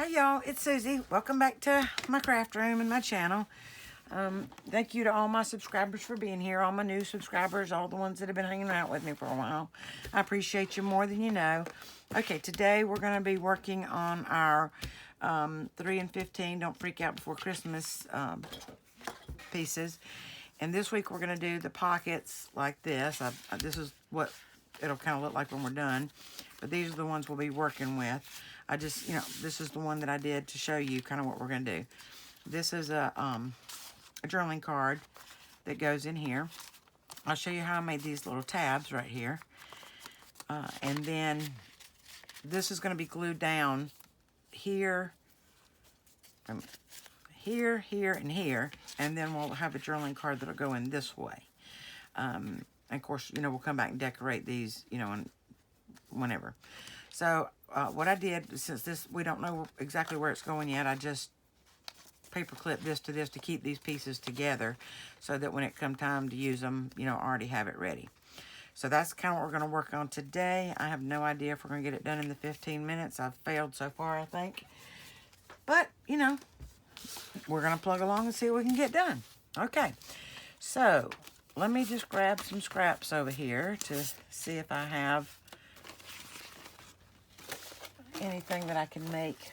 Hey y'all, it's Susie. Welcome back to my craft room and my channel. Thank you to all my subscribers for being here, all my new subscribers, all the ones that have been hanging out with me for a while. I appreciate you more than you know. Okay, today we're going to be working on our 3 and 15 Don't Freak Out Before Christmas pieces. And this week we're going to do the pockets like this. This is what it'll kind of look like when we're done. But these are the ones we'll be working with. I just, this is the one that I did to show you kind of what we're going to do. This is a journaling card that goes in here. I'll show you how I made these little tabs right here. And then this is going to be glued down here, here, here, and here. And then we'll have a journaling card that'll go in this way. And of course, we'll come back and decorate these, and whenever. So what I did, since we don't know exactly where it's going yet, I just paper clip this to keep these pieces together so that when it comes time to use them, I already have it ready. So that's kind of what we're going to work on today. I have no idea if we're going to get it done in the 15 minutes. I've failed so far, I think. But, we're going to plug along and see what we can get done. Okay, so let me just grab some scraps over here to see if I have anything that I can make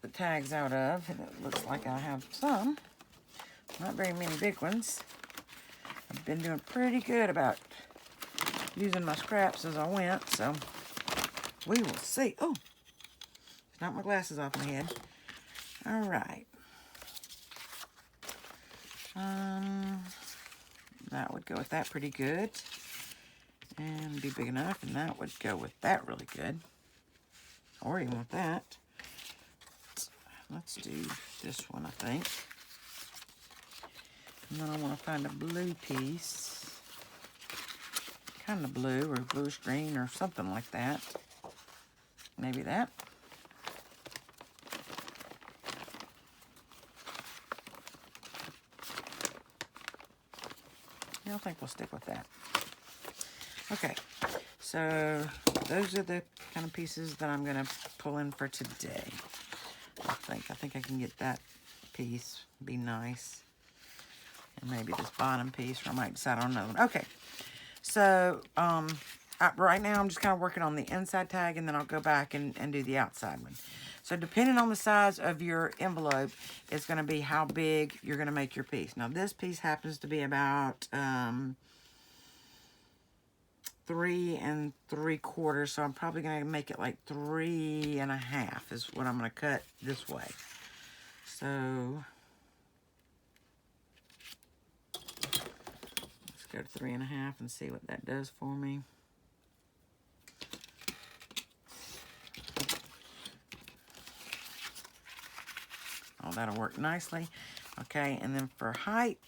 the tags out of. And it looks like I have some. Not very many big ones. I've been doing pretty good about using my scraps as I went, so we will see. Oh, knocked my glasses off my head. All right. That would go with that pretty good. And be big enough, and that would go with that really good. Or even with that. Let's do this one, I think. And then I want to find a blue piece. Kind of blue, or bluish green, or something like that. Maybe that. Yeah, I think we'll stick with that. Okay, so those are the kind of pieces that I'm going to pull in for today. I think I can get that piece, be nice. And maybe this bottom piece, or I might decide on another one. Okay, so right now I'm just kind of working on the inside tag, and then I'll go back and do the outside one. So depending on the size of your envelope, it's going to be how big you're going to make your piece. Now this piece happens to be about 3 3/4, so I'm probably going to make it like 3 1/2 is what I'm going to cut this way. So let's go to 3 1/2 and see what that does for me. Oh, that'll work nicely. Okay, and then for height,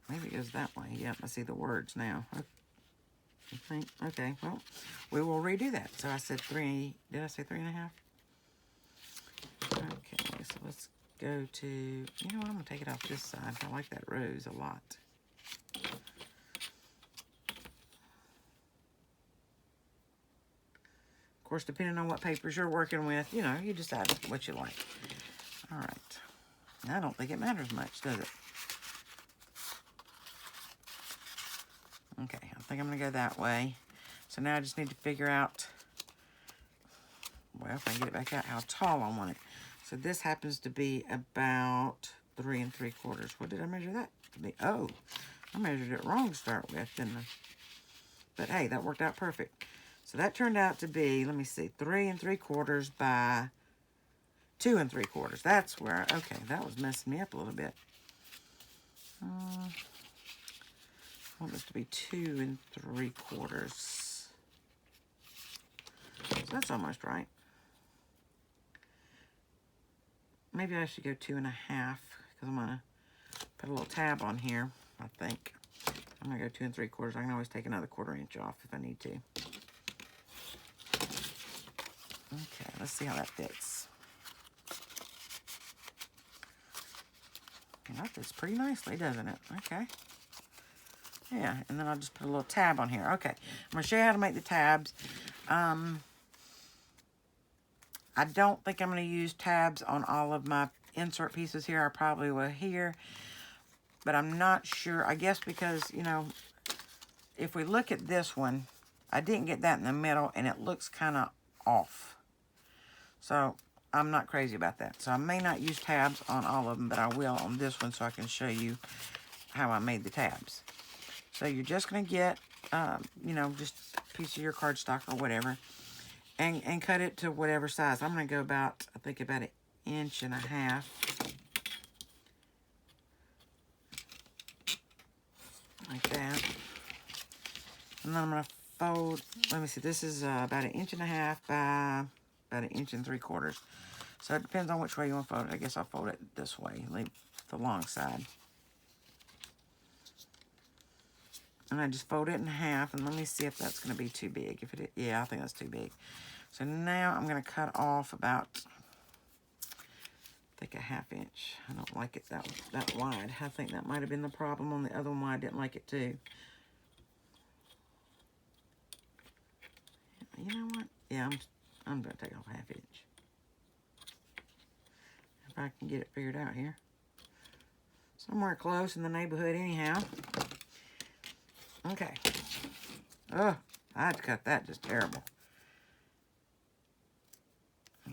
maybe it goes that way. Yep, I see the words now. I think, okay, well, we will redo that. So I said 3, did I say 3 1/2? Okay, so let's go to, you know what, I'm going to take it off this side. I like that rose a lot. Of course, depending on what papers you're working with, you decide what you like. All right. I don't think it matters much, does it? Okay, I think I'm going to go that way. So now I just need to figure out, well, if I can get it back out, how tall I want it. So this happens to be about 3 3/4. What did I measure that to be? Oh, I measured it wrong to start with, didn't I? But hey, that worked out perfect. So that turned out to be, let me see, 3 3/4 by 2 3/4. That's where, okay, that was messing me up a little bit. I want this to be 2 3/4. So that's almost right. Maybe I should go 2 1/2 because I'm going to put a little tab on here, I think. I'm going to go 2 3/4. I can always take another 1/4 inch off if I need to. Okay, let's see how that fits. That fits pretty nicely, doesn't it? Okay. Yeah, and then I'll just put a little tab on here. Okay, I'm going to show you how to make the tabs. I don't think I'm going to use tabs on all of my insert pieces here. I probably will here, but I'm not sure. I guess because, you know, if we look at this one, I didn't get that in the middle, and it looks kind of off. So I'm not crazy about that. So I may not use tabs on all of them, but I will on this one so I can show you how I made the tabs. So you're just going to get, you know, just a piece of your cardstock or whatever, and cut it to whatever size. I'm going to go about, I think about 1.5 inches. Like that. And then I'm going to fold, let me see, this is about 1.5 inches by about 1.75 inches. So it depends on which way you want to fold it. I guess I'll fold it this way, leave the long side. And I just fold it in half, and let me see if that's going to be too big. If it is, yeah, I think that's too big. So now I'm going to cut off about, I think, 1/2 inch. I don't like it that wide. I think that might have been the problem on the other one why I didn't like it too. You know what? Yeah, I'm going to take off 1/2 inch. If I can get it figured out here. Somewhere close in the neighborhood anyhow. Okay. Oh, I had to cut that just terrible.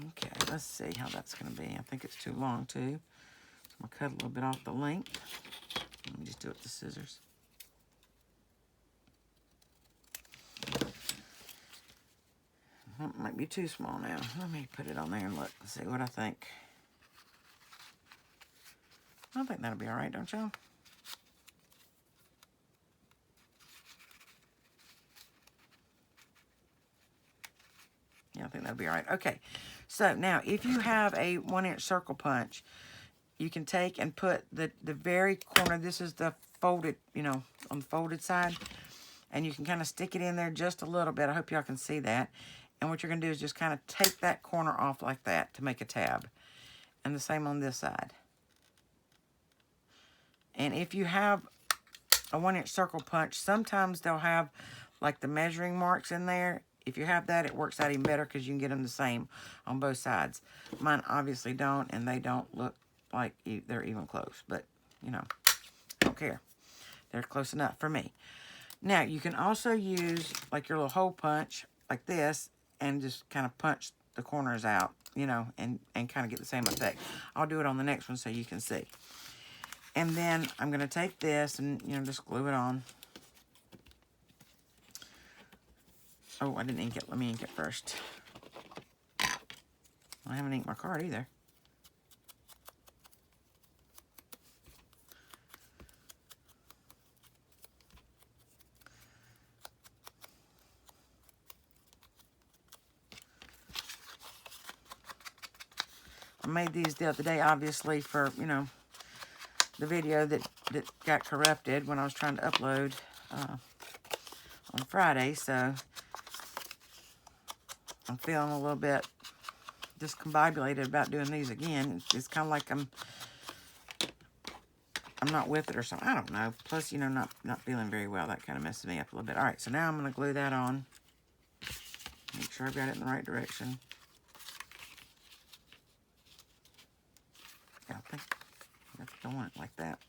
Okay, let's see how that's going to be. I think it's too long too. So I'm going to cut a little bit off the length. Let me just do it with the scissors. It might be too small now. Let me put it on there and look and see what I think. I think that'll be all right, don't y'all? Yeah, I think that'll be all right. Okay, so now if you have a 1-inch circle punch, you can take and put the very corner, this is the folded, you know, on the folded side, and you can kind of stick it in there just a little bit. I hope y'all can see that. And what you're going to do is just kind of take that corner off like that to make a tab. And the same on this side. And if you have a 1-inch circle punch, sometimes they'll have like the measuring marks in there. If you have that, it works out even better because you can get them the same on both sides. Mine obviously don't, and they don't look like they're even close. But, you know, I don't care. They're close enough for me. Now, you can also use like your little hole punch like this and just kind of punch the corners out, you know, and kind of get the same effect. I'll do it on the next one so you can see. And then I'm going to take this and, you know, just glue it on. Oh, I didn't ink it. Let me ink it first. I haven't inked my card either. I made these the other day, obviously, for, you know, the video that got corrupted when I was trying to upload on Friday. So I'm feeling a little bit discombobulated about doing these again. It's kind of like I'm not with it or something. I don't know. Plus, you know, not feeling very well. That kind of messes me up a little bit. All right, so now I'm going to glue that on. Make sure I've got it in the right direction. Yeah, I think I want it like that.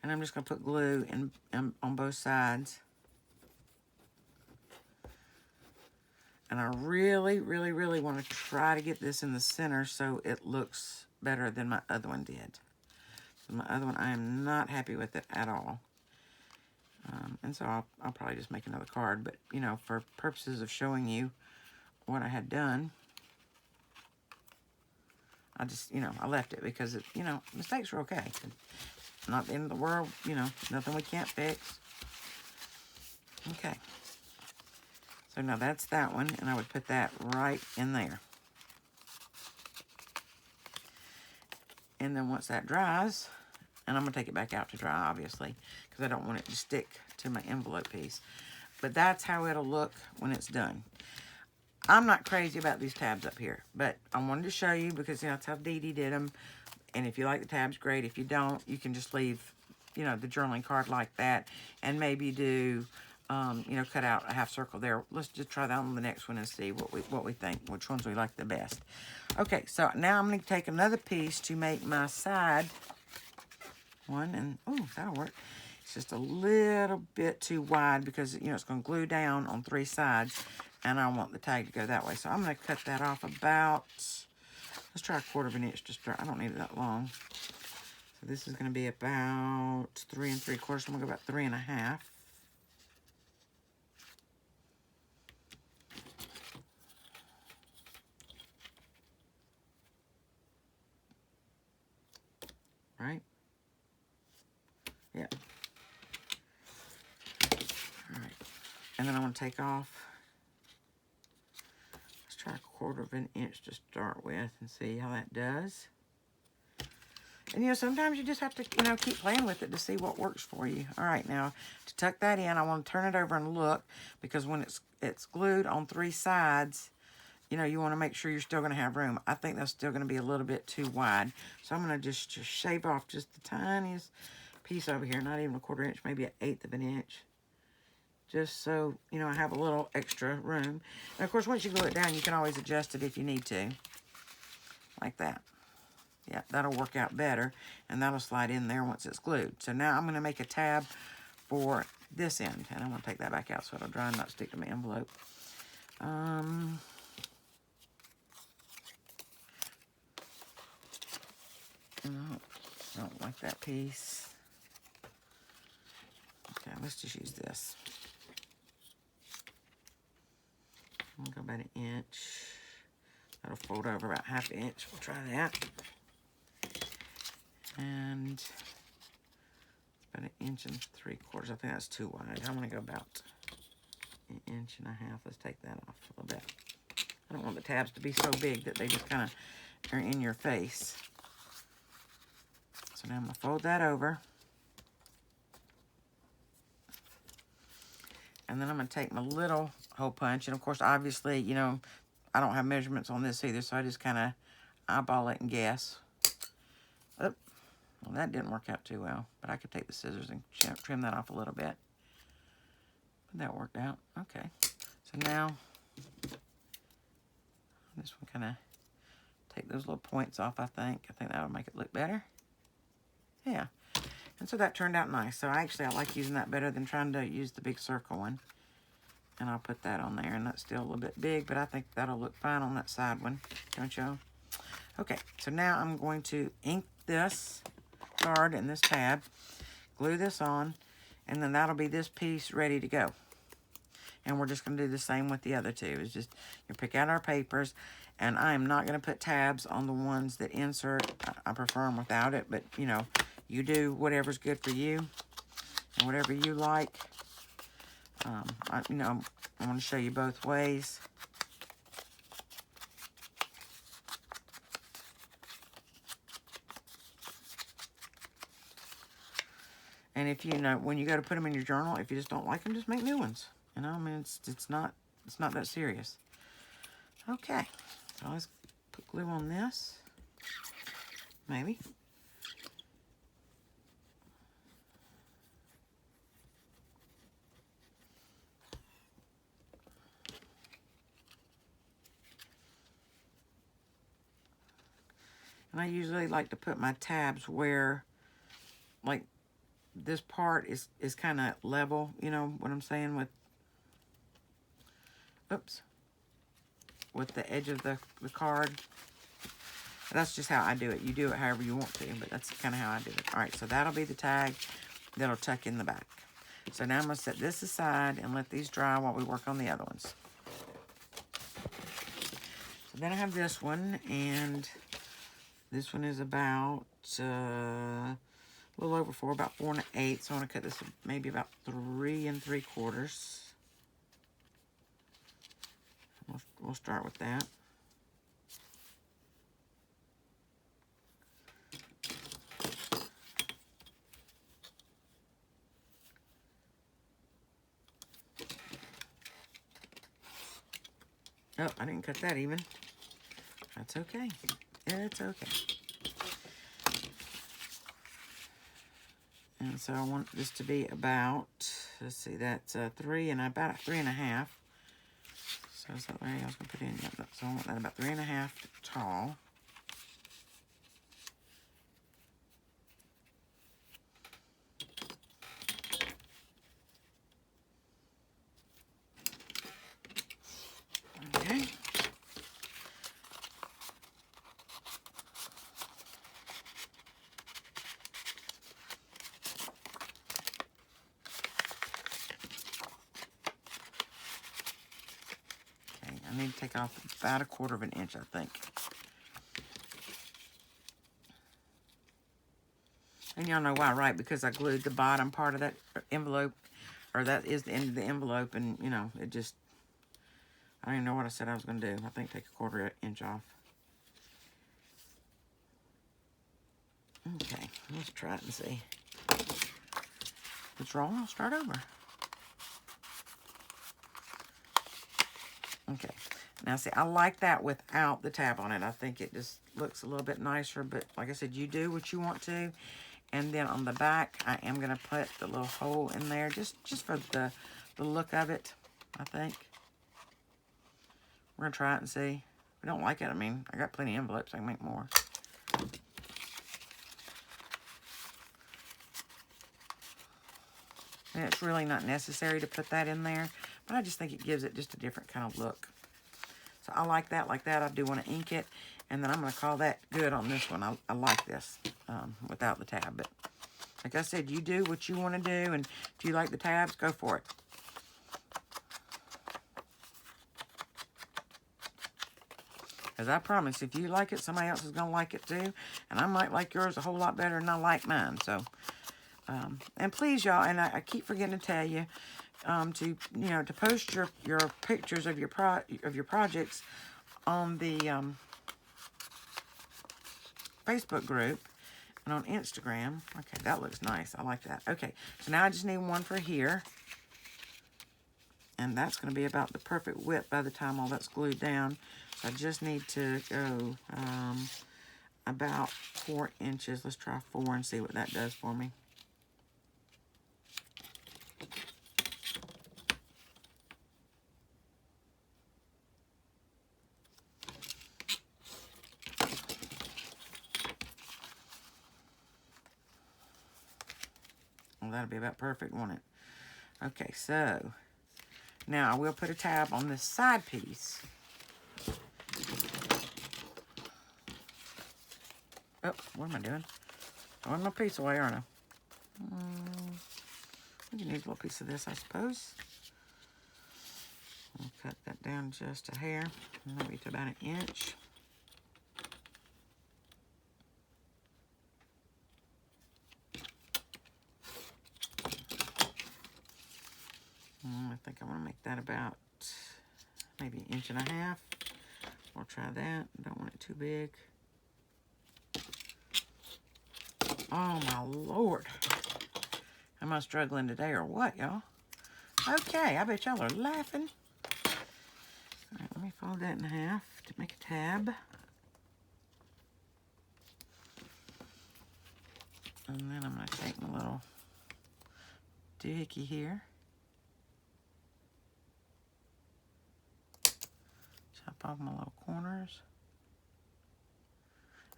And I'm just going to put glue in on both sides. And I really, really, really want to try to get this in the center so it looks better than my other one did. So my other one, I am not happy with it at all. And so I'll probably just make another card. But, you know, for purposes of showing you what I had done, I just, you know, I left it because, it, you know, mistakes are okay. Not the end of the world, you know, nothing we can't fix. Okay. So now that's that one, and I would put that right in there. And then once that dries, and I'm going to take it back out to dry, obviously, because I don't want it to stick to my envelope piece. But that's how it'll look when it's done. I'm not crazy about these tabs up here, but I wanted to show you because, you know, that's how Dee Dee did them. And if you like the tabs, great. If you don't, you can just leave you know, the journaling card like that, and maybe do, you know, cut out a half circle there. Let's just try that on the next one and see what we think, which ones we like the best. Okay, so now I'm going to take another piece to make my side one, and oh, that'll work. It's just a little bit too wide because, you know, it's going to glue down on 3 sides, and I want the tag to go that way. So I'm going to cut that off about, let's try 1/4 inch to start. I don't need it that long. So this is going to be about 3 3/4. So I'm going to go about 3 1/2. Right? Yeah. All right. And then I'm going to take off. Let's try 1/4 inch to start with and see how that does. And, you know, sometimes you just have to, you know, keep playing with it to see what works for you. All right, now, to tuck that in, I want to turn it over and look, because when it's glued on 3 sides, you know, you want to make sure you're still going to have room. I think that's still going to be a little bit too wide. So I'm going to just shave off just the tiniest piece over here, not even 1/4 inch, maybe 1/8 inch. Just so, you know, I have a little extra room. And, of course, once you glue it down, you can always adjust it if you need to, like that. Yeah, that'll work out better, and that'll slide in there once it's glued. So now I'm going to make a tab for this end, and I'm going to take that back out so it'll dry and not stick to my envelope. I don't like that piece. Okay, let's just use this. I'm going to go about 1 inch. That'll fold over about 1/2 inch. We'll try that. And it's about 1 3/4 inches. I think that's too wide. I'm going to go about 1 1/2 inches. Let's take that off a little bit. I don't want the tabs to be so big that they just kind of are in your face. So now I'm going to fold that over. And then I'm going to take my little hole punch. And, of course, obviously, you know, I don't have measurements on this either, so I just kind of eyeball it and guess. Oh, well, that didn't work out too well. But I could take the scissors and trim that off a little bit. But that worked out. Okay. So now, this one kind of take those little points off, I think. I think that would make it look better. Yeah. And so that turned out nice. So I like using that better than trying to use the big circle one. And I'll put that on there. And that's still a little bit big, but I think that'll look fine on that side one. Don't y'all? Okay, so now I'm going to ink this card and this tab, glue this on, and then that'll be this piece ready to go. And we're just going to do the same with the other two. It's just, you pick out our papers, and I am not going to put tabs on the ones that insert. I prefer them without it, but, you know, you do whatever's good for you and whatever you like. You know, I want to show you both ways. And if you know, when you go to put them in your journal, if you just don't like them, just make new ones. You know, I mean, it's not that serious. Okay, so let's put glue on this. Maybe. And I usually like to put my tabs where, like, this part is kind of level, you know what I'm saying, with, oops, with the edge of the card. That's just how I do it. You do it however you want to, but that's kind of how I do it. All right, so that'll be the tag that'll tuck in the back. So now I'm going to set this aside and let these dry while we work on the other ones. So then I have this one, and this one is about a little over 4, about 4 1/8. So I want to cut this maybe about 3 3/4. We'll start with that. Oh, I didn't cut that even. That's okay. It's okay. And so I want this to be about, let's see, that's 3 and about 3.5. So is that where I was going to put in? Yep, so I want that about 3.5 tall. Okay. I need to take off about 1/4 inch, I think. And y'all know why, right? Because I glued the bottom part of that envelope, or that is the end of the envelope, and, you know, it just, I don't even know what I said I was going to do. I think take 1/4 inch off. Okay, let's try it and see. If it's wrong, I'll start over. Okay. Now, see, I like that without the tab on it. I think it just looks a little bit nicer. But like I said, you do what you want to. And then on the back, I am going to put the little hole in there just for the look of it, I think. We're going to try it and see. If we don't like it, I mean, I got plenty of envelopes. I can make more. And it's really not necessary to put that in there. But I just think it gives it just a different kind of look. So I like that. I do want to ink it. And then I'm going to call that good on this one. I like this without the tab. But like I said, you do what you want to do. And if you like the tabs, go for it. Because I promise, if you like it, somebody else is going to like it too. And I might like yours a whole lot better than I like mine. So, and please, y'all, and I keep forgetting to tell you, to post your pictures of your projects on the Facebook group and on Instagram. Okay, that looks nice. I like that. Okay, so now I just need one for here. And that's going to be about the perfect width by the time all that's glued down. So I just need to go about 4 inches. Let's try 4 and see what that does for me. Well, that'll be about perfect, won't it? Okay, so now I will put a tab on this side piece. Oh, what am I doing? Throwing my piece away, aren't I? You need a little piece of this, I suppose. I'll cut that down just a hair, maybe to about 1 inch. I think I want to make that about maybe 1.5 inches. We'll try that. Don't want it too big. Oh, my Lord. Am I struggling today or what, y'all? Okay, I bet y'all are laughing. All right, let me fold that in half to make a tab. And then I'm going to take my little doohickey here. Chop off my little corners.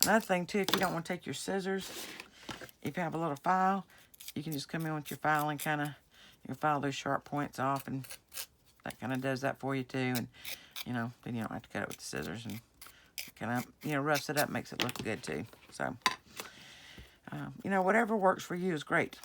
Another thing, too, if you don't want to take your scissors, if you have a little file, you can just come in with your file and kind of, you can file those sharp points off, and that kind of does that for you, too. And, then you don't have to cut it with the scissors, and kind of, roughs it up, makes it look good, too. So, whatever works for you is great.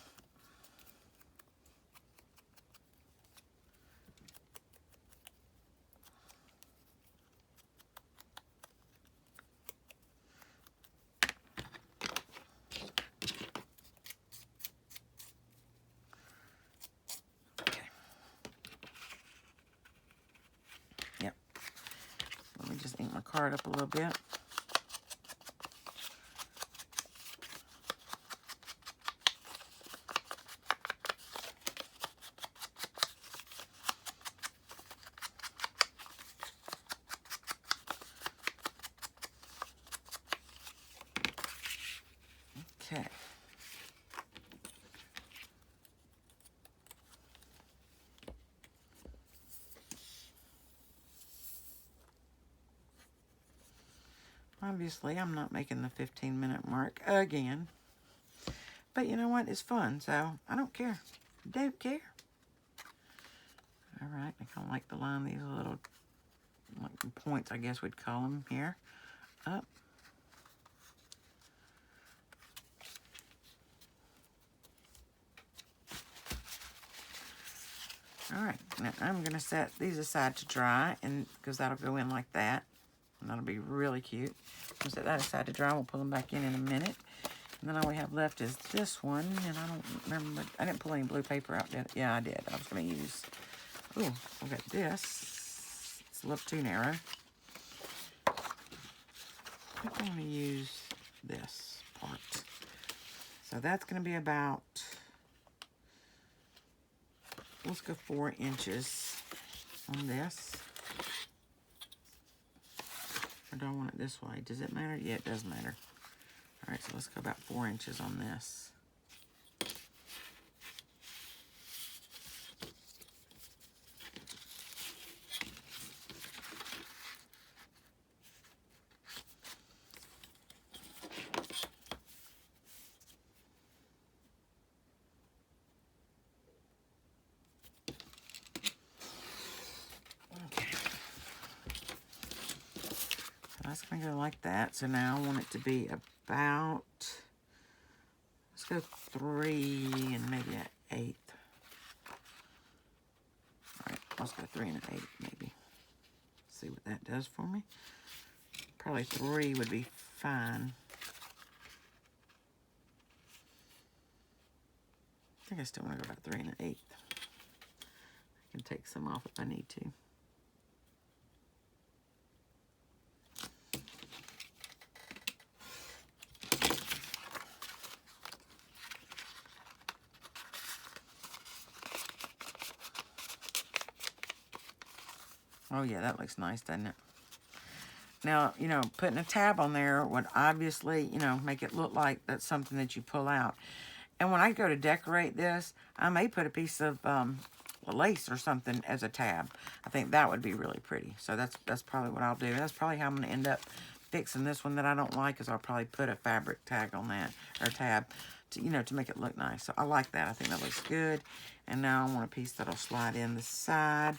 Just ink my card up a little bit. Okay. Obviously, I'm not making the 15-minute mark again. But you know what? It's fun, so I don't care. Don't care. All right, I kind of like to line these little like points, I guess we'd call them here, up. All right, now I'm going to set these aside to dry, and because that'll go in like that, and that'll be really cute. We'll set that aside to dry. We'll pull them back in a minute. And then all we have left is this one, and I don't remember. I didn't pull any blue paper out yet. Yeah, I did. I was going to use. Ooh, we got this. It's a little too narrow. I think I'm going to use this part. So that's going to be about, let's go 4 inches on this. Or do I want it this way? Does it matter? Yeah, it does matter. All right, so let's go about 4 inches on this. That's going to go like that. So now I want it to be about, let's go 3 and maybe an 1/8. All right, let's go 3 and an 1/8 maybe. See what that does for me. Probably 3 would be fine. I think I still want to go about 3 and an 1/8. I can take some off if I need to. Oh yeah, that looks nice, doesn't it? Now, you know, putting a tab on there would obviously, you know, make it look like that's something that you pull out. And when I go to decorate this, I may put a piece of lace or something as a tab. I think that would be really pretty. So that's probably what I'll do. That's probably how I'm going to end up fixing this one that I don't like, is I'll probably put a fabric tag on that, or tab, to, you know, to make it look nice. So I like that. I think that looks good. And now I want a piece that'll slide in the side.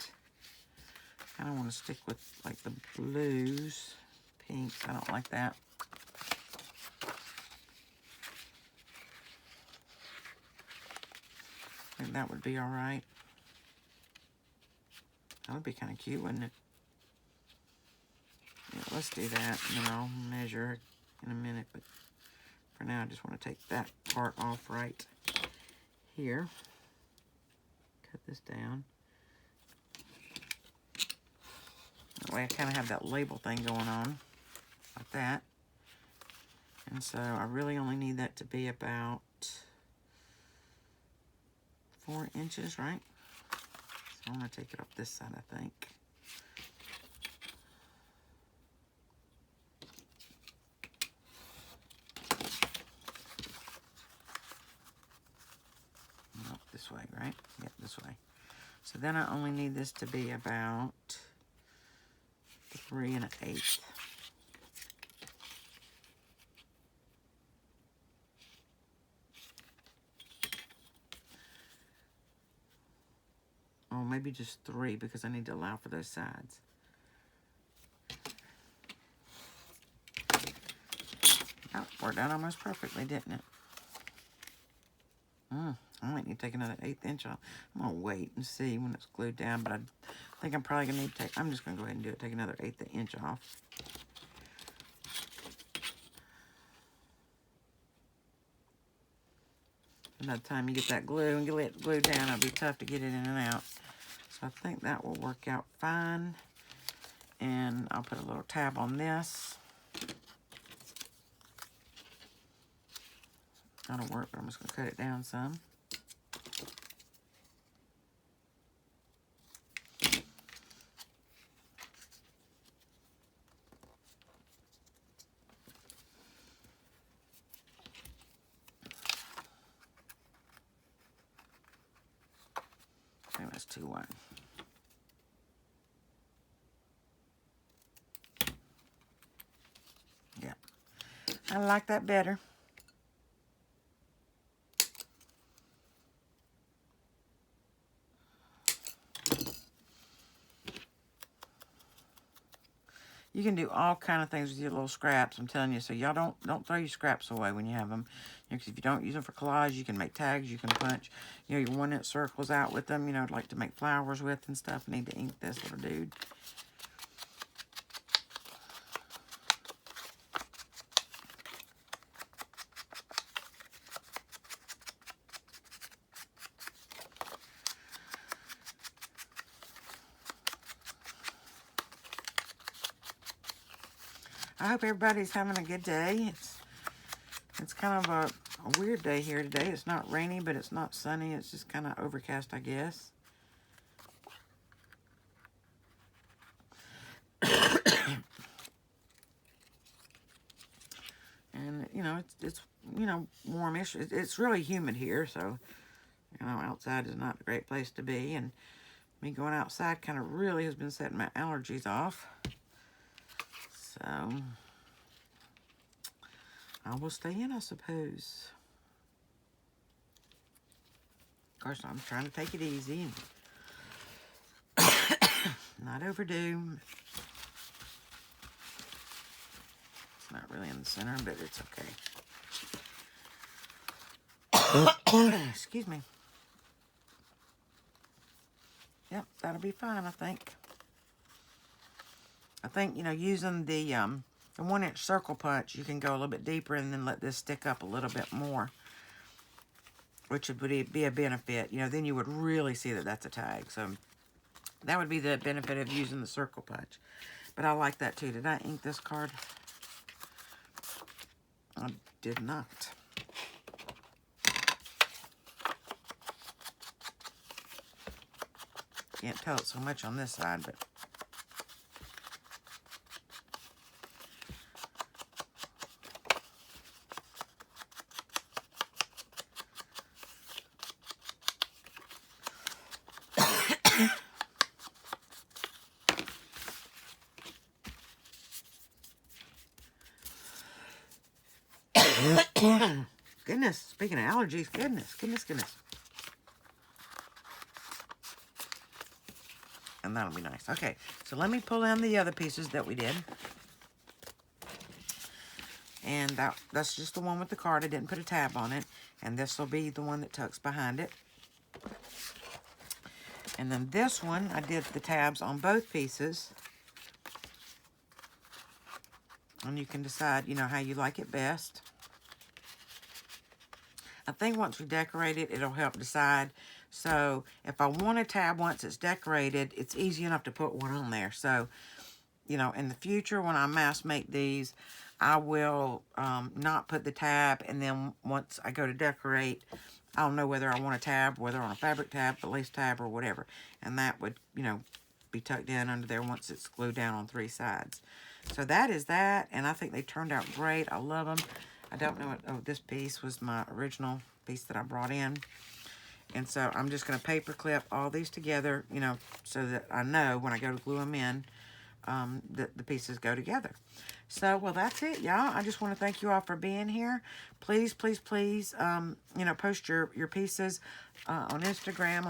I don't want to stick with like the blues, pinks. I don't like that. I think that would be all right. That would be kind of cute, wouldn't it? Yeah, let's do that, and then I'll measure in a minute. But for now, I just want to take that part off right here. Cut this down. That way I kind of have that label thing going on, like that. And so I really only need that to be about 4 inches, right? So I'm going to take it up this side, I think. Nope, this way, right? Yep, this way. So then I only need this to be about 3 1/8. Oh, maybe just 3, because I need to allow for those sides. Oh, worked out almost perfectly, didn't it? I might need to take another 1/8 inch off. I'm going to wait and see when it's glued down, but I think I'm probably going to need to take, I'm just going to go ahead and do it. Take another 1/8 inch off. And by the time you get that glue and get it glued down, it'll be tough to get it in and out. So I think that will work out fine. And I'll put a little tab on this. That'll work, but I'm just going to cut it down some. I think that's too wide. I like that better. You can do all kind of things with your little scraps, I'm telling you. So y'all don't throw your scraps away when you have them. You know, 'cause if you don't use them for collage, you can make tags, you can punch, you know, your 1-inch circles out with them, you know, like to make flowers with and stuff. I need to ink this little dude. I hope everybody's having a good day. It's kind of a weird day here today. It's not rainy, but it's not sunny. It's just kind of overcast, I guess. And, you know, it's you know, warmish. It's really humid here, so, you know, outside is not a great place to be. And me going outside kind of really has been setting my allergies off. So I will stay in, I suppose. Of course, I'm trying to take it easy and not overdo. It's not really in the center, but it's okay. Excuse me. Yep, that'll be fine, I think. I think, you know, using the 1-inch circle punch, you can go a little bit deeper and then let this stick up a little bit more, which would be a benefit. You know, then you would really see that that's a tag. So that would be the benefit of using the circle punch. But I like that too. Did I ink this card? I did not. Can't tell it so much on this side, but goodness, speaking of allergies, goodness. And that'll be nice. Okay, so let me pull in the other pieces that we did. And that's just the one with the card. I didn't put a tab on it. And this will be the one that tucks behind it. And then this one, I did the tabs on both pieces. And you can decide, you know, how you like it best. I think once we decorate it, it'll help decide. So if I want a tab once it's decorated, it's easy enough to put one on there. So, you know, in the future when I mass make these, I will not put the tab. And then once I go to decorate, I'll know whether I want a tab, whether on a fabric tab, a lace tab, or whatever. And that would, you know, be tucked in under there once it's glued down on 3 sides. So that is that. And I think they turned out great. I love them. I don't know what, oh, this piece was my original piece that I brought in. And so I'm just going to paper clip all these together, you know, so that I know when I go to glue them in, that the pieces go together. So, well, that's it, y'all. I just want to thank you all for being here. Please, please, please, you know, post your pieces on Instagram,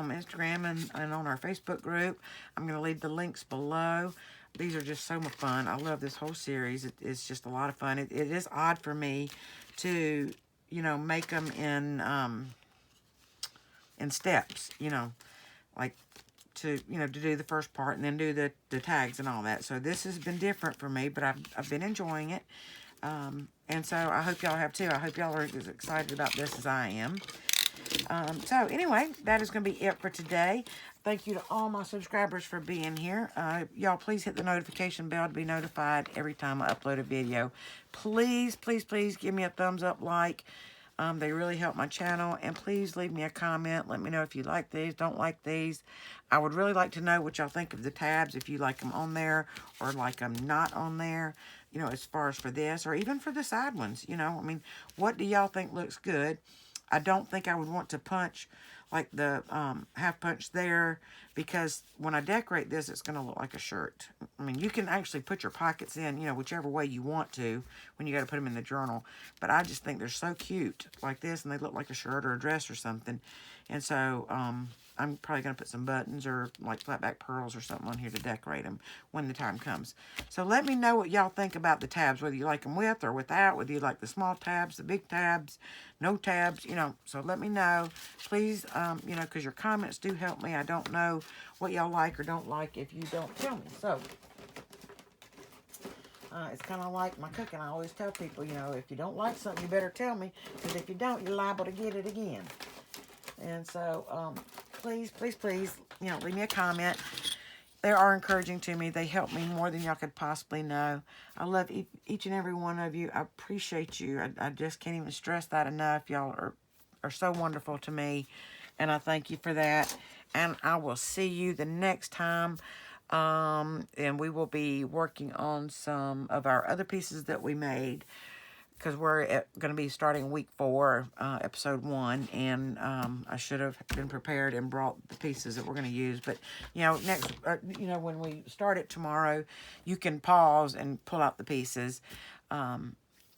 and on our Facebook group. I'm going to leave the links below. These are just so much fun. I love this whole series. It's just a lot of fun. It is odd for me to, you know, make them in steps, you know, like to do the first part and then do the tags and all that. So this has been different for me, but I've been enjoying it. And so I hope y'all have too. I hope y'all are as excited about this as I am. So anyway, that is going to be it for today. Thank you to all my subscribers for being here. Y'all please hit the notification bell to be notified every time I upload a video. Please, please, please give me a thumbs up, like. They really help my channel. And please leave me a comment. Let me know if you like these, don't like these. I would really like to know what y'all think of the tabs, if you like them on there or like them not on there, you know, as far as for this or even for the side ones, you know. I mean, what do y'all think looks good? I don't think I would want to punch like the half punch there, because when I decorate this, it's going to look like a shirt. I mean, you can actually put your pockets in, you know, whichever way you want to when you got to put them in the journal. But I just think they're so cute like this, and they look like a shirt or a dress or something. And so I'm probably going to put some buttons or like flat back pearls or something on here to decorate them when the time comes. So let me know what y'all think about the tabs, whether you like them with or without, whether you like the small tabs, the big tabs, no tabs, you know. So let me know, please, you know, because your comments do help me. I don't know what y'all like or don't like if you don't tell me. So it's kind of like my cooking. I always tell people, you know, if you don't like something, you better tell me, because if you don't, you're liable to get it again. And so, please, please, please, you know, leave me a comment. They are encouraging to me. They help me more than y'all could possibly know. I love each and every one of you. I appreciate you. I just can't even stress that enough. Y'all are so wonderful to me, and I thank you for that. And I will see you the next time. And we will be working on some of our other pieces that we made, because we're going to be starting week 4, episode 1, and I should have been prepared and brought the pieces that we're going to use. But you know, next, you know, when we start it tomorrow, you can pause and pull out the pieces, and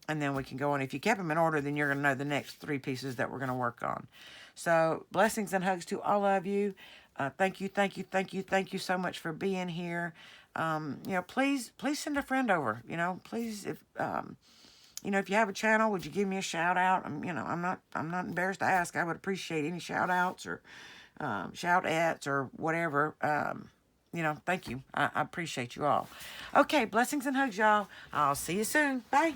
then we can go on. If you kept them in order, then you're going to know the next 3 pieces that we're going to work on. So blessings and hugs to all of you. Thank you, thank you, thank you, thank you so much for being here. You know, please send a friend over. You know, please, if you know, if you have a channel, would you give me a shout out? You know, I'm not embarrassed to ask. I would appreciate any shout outs or shout-ats or whatever. You know, thank you. I appreciate you all. Okay, blessings and hugs, y'all. I'll see you soon. Bye.